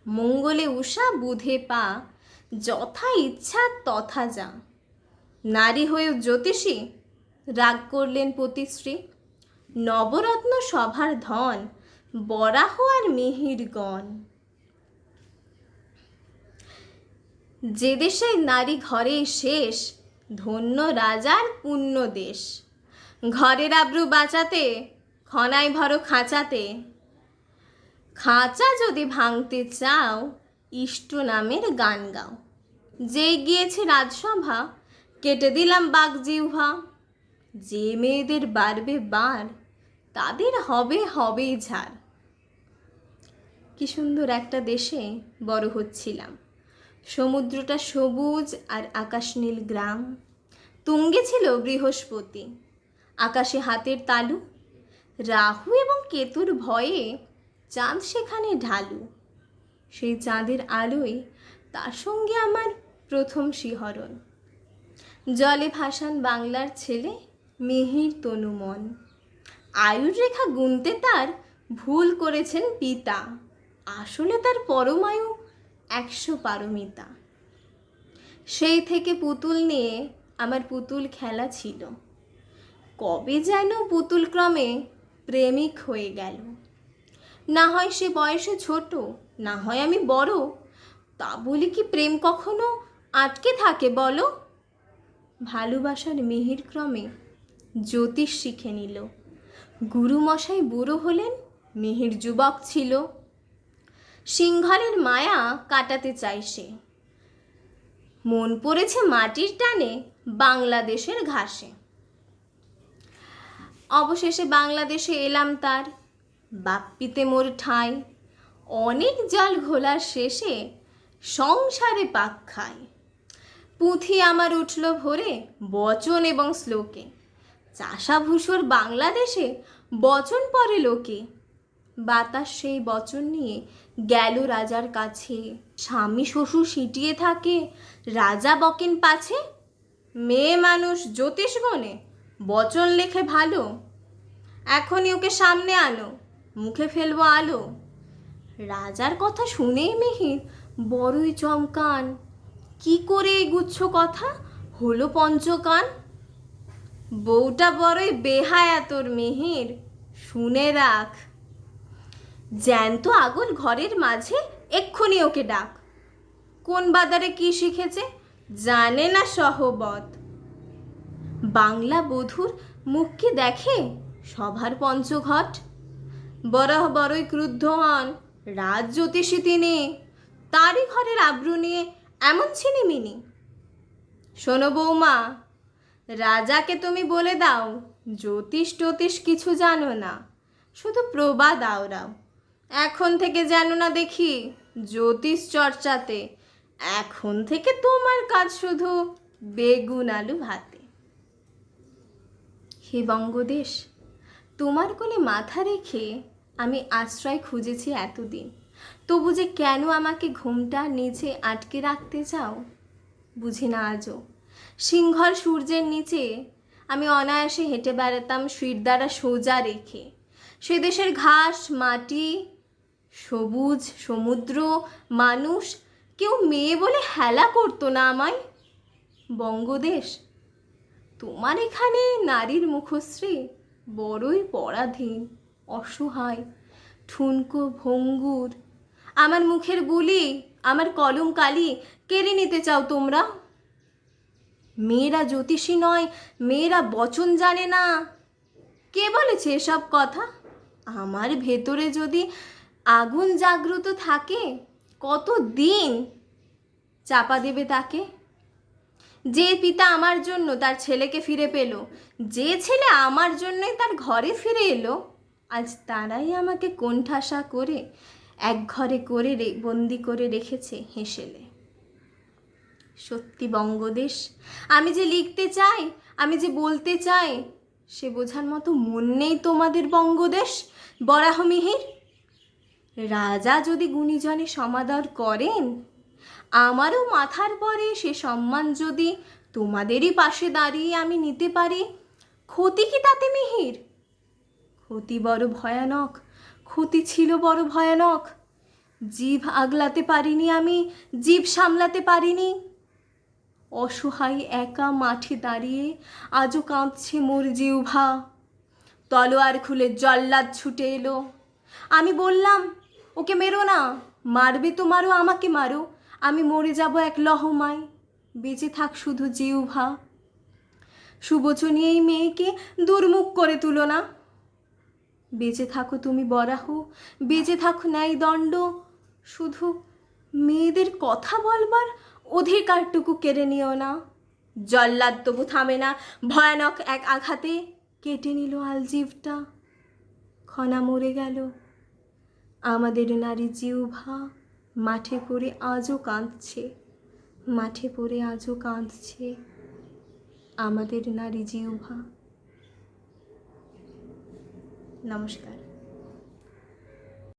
মঙ্গলে উষা বুধে পা, যথা ইচ্ছা তথা যা। নারী হয়েও জ্যোতিষী, রাগ করলেন পতিশ্রী। নবরত্ন সভার ধন, বরাহ আর মিহির গণ। যে দেশে নারী ঘরেই শেষ, ধন্য রাজার পুণ্য দেশ। ঘরের আব্রু বাঁচাতে, খনায় ভরো খাঁচাতে। খাঁচা যদি ভাঙতে চাও, ইষ্ট নামের গান গাও। যেই গিয়েছে রাজসভা, কেটে দিলাম বাগজিহ্বা। যে মেয়েদের বাড়বে বার, তাদের হবেই ঝাড়। কি সুন্দর একটা দেশে বড় হচ্ছিলাম। সমুদ্রটা সবুজ আর আকাশ নীল গ্রাম। তুঙ্গে ছিল বৃহস্পতি, আকাশে হাতের তালু। রাহু এবং কেতুর ভয়ে চাঁদ সেখানে ঢালু। সেই চাঁদের আলোয় তার সঙ্গে আমার প্রথম শিহরণ। জলে ভাসান বাংলার ছেলে, মিহির তনু মন। আয়ুর রেখা গুনতে তার ভুল করেছেন পিতা, আসলে তার পরমায়ু 100 পারমিতা। সেই থেকে পুতুল নিয়ে আমার পুতুল খেলা ছিল। কবে যেন পুতুল ক্রমে প্রেমিক হয়ে গেল। না হয় সে বয়সে ছোট, না হয় আমি বড়, তা বলি কি প্রেম কখনো আটকে থাকে বলো? ভালোবাসার মিহির ক্রমে জ্যোতিষ শিখে নিল। গুরুমশাই বুড়ো হলেন, মিহির যুবক ছিল। সিংহলের মায়া কাটাতে চাই সে, মন পড়েছে মাটির টানে বাংলাদেশের ঘাসে। অবশেষে বাংলাদেশে এলাম তার, বাপ্পিতে মোর ঠাঁই। অনেক জল ঘোলার শেষে সংসারে পাক খায়। পুঁথি আমার উঠল ভরে বচন এবং শ্লোকে। চাষাভূষর বাংলাদেশে বচন পড়ে লোকে। বাতাস সেই বচন নিয়ে গেল রাজার কাছে। স্বামী শ্বশুর সিটিয়ে থাকে, রাজা বকেন পাছে। মেয়ে মানুষ জ্যোতিষ গণে, বচন লেখে ভালো। এখনই ওকে সামনে আনো, মুখে ফেলবো আলো। রাজার কথা শুনেই মিহির বড়ই চমকান। কি করে এই গুচ্ছ কথা হলো পঞ্চকান? বউটা বড়ই বেহায়া তোর মিহির, শুনে রাখ। জ্যান্ত আগুন ঘরের মাঝে, এক্ষুনি ওকে ডাক। কোন বাজারে কি শিখেছে, জানে না সহবত। বাংলা বধূর মুখ কি দেখে সভার পঞ্চঘট? বড়ই ক্রুদ্ধ হন রাজ জ্যোতিষী তিনি। তারই ঘরের আব্রু নিয়ে এমন ছিনিমিনি। শোনো বৌমা, রাজাকে তুমি বলে দাও, জ্যোতিষ টোতিষ কিছু জানো না, শুধু প্রবাদ আওড়াও। এখন থেকে যেন না দেখি জ্যোতিষ চর্চাতে। এখন থেকে তোমার কাজ শুধু বেগুন আলু ভাতে। হে বঙ্গদেশ, তোমার কোলে মাথা রেখে আমি আশ্রয় খুঁজেছি এতদিন। তবু যে কেন আমাকে ঘুমটা নিচে আটকে রাখতে চাও, বুঝি না আজও। সিংহল সূর্যের নিচে আমি অনায়াসে হেঁটে বেড়াতাম শির দ্বারা সোজা রেখে। সে দেশের ঘাস মাটি, সবুজ সমুদ্র, মানুষ, কেউ মেয়ে বলে হেলা করতো না আমায়। বঙ্গদেশ, তোমার এখানে নারীর মুখশ্রী বড়ই পরাধীন, অসহায়, ঠুনকো ভঙ্গুর। আমার মুখের বুলি, আমার কলম কালি কেড়ে নিতে চাও তোমরা। মেয়েরা জ্যোতিষী নয়, মেয়েরা বচন জানে না, কে বলেছে এসব কথা? আমার ভেতরে যদি আগুন জাগ্রত থাকে, কত দিন চাপা দেবে তাকে? যে পিতা আমার জন্য তার ছেলেকে ফিরে পেল, যে ছেলে আমার জন্যই তার ঘরে ফিরে এলো, আজ তারাই আমাকে কোণঠাসা করে এক ঘরে করে বন্দি করে রেখেছে হেসেলে। সত্যি বঙ্গদেশ, আমি যে লিখতে চাই, আমি যে বলতে চাই, সে বোঝার মতো মন নেই তোমাদের বঙ্গদেশ। বরাহ মিহির, রাজা যদি গুণীজনে সমাদর করেন, আমারও মাথার পরে সে সম্মান যদি তোমাদেরই পাশে দাঁড়িয়ে আমি নিতে পারি, ক্ষতি কি তাতে মিহির? ক্ষতি বড় ভয়ানক, ক্ষতি ছিল বড় ভয়ানক। জিভ আগলাতে পারিনি আমি, জিভ সামলাতে পারিনি। অসহায় একা মাঠে দাঁড়িয়ে আজও কাঁদছে মোর জিহ্বা। তলোয়ার খুলে জল্লাদ ছুটে এলো। আমি বললাম, ওকে মেরো না, মারবে তো মারো, আমাকে মারো, আমি মরে যাব এক লহমায়, বেঁচে থাক শুধু জিহ্বা। সুবচনী এই মেয়েকে দুর্মুখ করে তুলো না। বেঁচে থাকো তুমি বরাহ, বেঁচে থাকো ন্যায় দণ্ড, শুধু মেয়েদের কথা বলবার অধিকারটুকু কেড়ে নিও না। জল্লাদ তবু থামে না, ভয়ানক এক আঘাতে কেটে নিল আলজিভটা। খনা মরে গেল। আমাদের নারী জিহ্বা মাঠে পড়ে আজও কাঁদছে, মাঠে পড়ে আজও কাঁদছে আমাদের নারী জিহ্বা। নমস্কার।